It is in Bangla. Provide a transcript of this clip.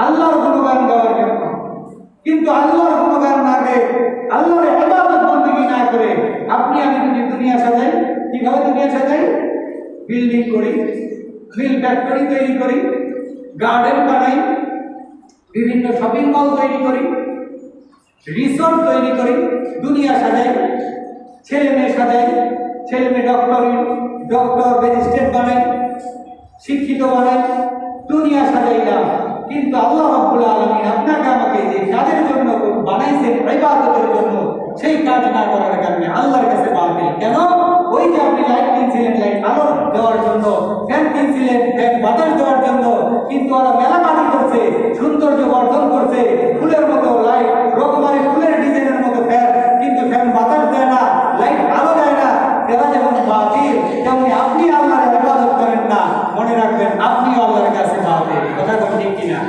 আল্লাহর গুণগান গাওয়ার জন্য। কিন্তু আল্লাহর গুণগান না গেয়ে আল্লাহর ইবাদত বন্দেগী না করে আপনি আমি যদি দুনিয়া সাজাই, কিভাবে দুনিয়া সাজাই? বিল্ডিং করি, মিল ফ্যাক্টরি তৈরি করি, গার্ডেন বানাই, বিভিন্ন শপিং মল তৈরি করি, রিসোর্ট তৈরি করি, দুনিয়া সাজাই, ছেলে মেয়ে সাজাই, ছেলে মেয়ে ডক্টর ম্যাজিস্ট্রেট বানাই, শিক্ষিত বানাই, দুনিয়া সাজাইলাম। কিন্তু আল্লাহ রাব্বুল আলামিন আপনাকে আমাকে যে কাজের জন্য বানাইছেন, ইবাদতের জন্য, সেই কাজ না করার কারণে আল্লাহর কাছে বাতিল। কেন? ওই যে আপনি লাইট কিনছিলেন, লাইট আলো দেওয়ার জন্য, ফ্যান কিনছিলেন, ফ্যান বাতাস দেওয়ার জন্য, কিন্তু ওরা মেলামাটি করছে, সৌন্দর্য বর্ধন করছে, ফুলের মতো লাইট, রকমারি ফুলের ডিজাইনের মতো ফ্যান, কিন্তু ফ্যান বাতাস দেয় না, লাইট আলো দেয় না। এরা যেমন বাতিল, তেমনি আপনি আল্লাহর ইবাদত করেন না, মনে রাখবেন আপনিও আল্লাহর কাছে বাতিল। কথা ঠিক কিনা?